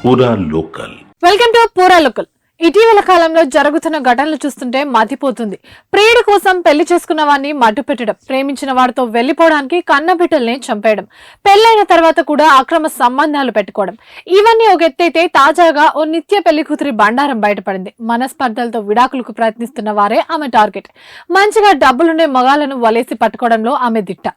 పూరా local. Welcome to పూరా local. ఇటీవల కాలంలో జరుగుతున్న ఘటనలు చూస్తుంటే మతిపోతుంది. ప్రియుడి కోసం పెళ్లి చేసుకున్న వాడిని మట్టు పెట్టడం, ప్రేమించిన వాడితో వెళ్లిపోవడానికి కన్నబిడ్డల్ని చంపేయడం, పెళ్లైన తర్వాత కూడా అక్రమ సంబంధాలు పెట్టుకోవడం, ఇవన్నీ ఒక ఎత్తైతే తాజాగా ఓ నిత్య పెళ్లి కూతురి బండారం బయటపడింది. మనస్పర్ధలతో విడాకులకు ప్రయత్నిస్తున్న వారే ఆమె టార్గెట్. మంచిగా డబ్బులుండే మగాలను వలేసి పట్టుకోవడంలో ఆమె దిట్ట.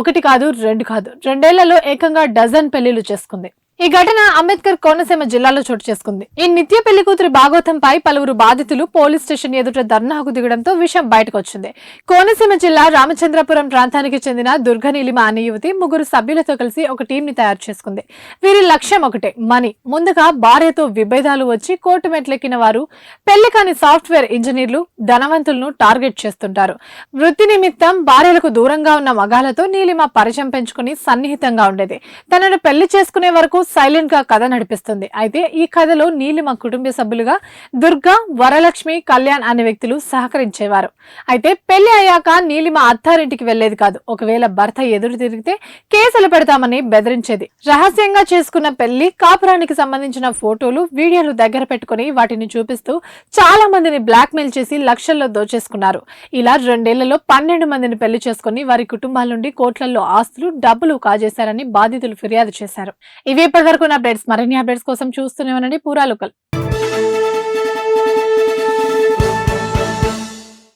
ఒకటి కాదు, రెండు కాదు, 2 ఏళ్లలో ఏకంగా డజన్ పెళ్లిళ్లు చేసుకుంది. ఈ ఘటన అంబేద్కర్ కోనసీమ జిల్లాలో చోటు చేసుకుంది. ఈ నిత్య పెళ్లి కూతురి భాగోతంపై పలువురు బాధితులు పోలీస్ స్టేషన్ ఎదుట ధర్నాకు దిగడంతో విషయం బయటకు వచ్చింది. కోనసీమ జిల్లా రామచంద్రపురం ప్రాంతానికి చెందిన దుర్గనీలిమ అనే యువతి 3 సభ్యులతో కలిసి ఒక టీం ని తయారు చేసుకుంది. వీరి లక్ష్యం ఒకటే, మనీ. ముందుగా భార్యతో విభేదాలు వచ్చి కోర్టు మెట్లెక్కిన వారు పెళ్లి కాని సాఫ్ట్వేర్ ఇంజనీర్లు, ధనవంతులను టార్గెట్ చేస్తుంటారు. వృత్తి నిమిత్తం భార్యలకు దూరంగా ఉన్న మగాలతో నీలిమ పరిచయం పెంచుకుని సన్నిహితంగా ఉండేది. తనను పెళ్లి చేసుకునే వరకు సైలెంట్ గా కథ నడిపిస్తుంది. అయితే ఈ కథలో నీలిమ కుటుంబ సభ్యులుగా దుర్గా, వరలక్ష్మి, కళ్యాణ్ అనే వ్యక్తులు సహకరించేవారు. అయితే పెళ్లి అయ్యాక నీలిమ అత్తారింటికి వెళ్లేది కాదు. ఒకవేళ భర్త ఎదురు తిరిగితే కేసులు పెడతామని బెదిరించేది. రహస్యంగా చేసుకున్న పెళ్లి కాపురానికి సంబంధించిన ఫోటోలు, వీడియోలు దగ్గర పెట్టుకుని వాటిని చూపిస్తూ చాలా మందిని బ్లాక్ మెయిల్ చేసి లక్షల్లో దోచేసుకున్నారు. ఇలా 2 ఏళ్లలో 12 మందిని పెళ్లి చేసుకుని వారి కుటుంబాల నుండి కోట్లలో ఆస్తులు, డబ్బులు కాజేశారని బాధితులు ఫిర్యాదు చేశారు. ఇవి ఇప్పటివరకు అప్డేట్స్. మరిన్ని అప్డేట్స్ కోసం చూస్తూనే ఉండండి పూరా లోకల్.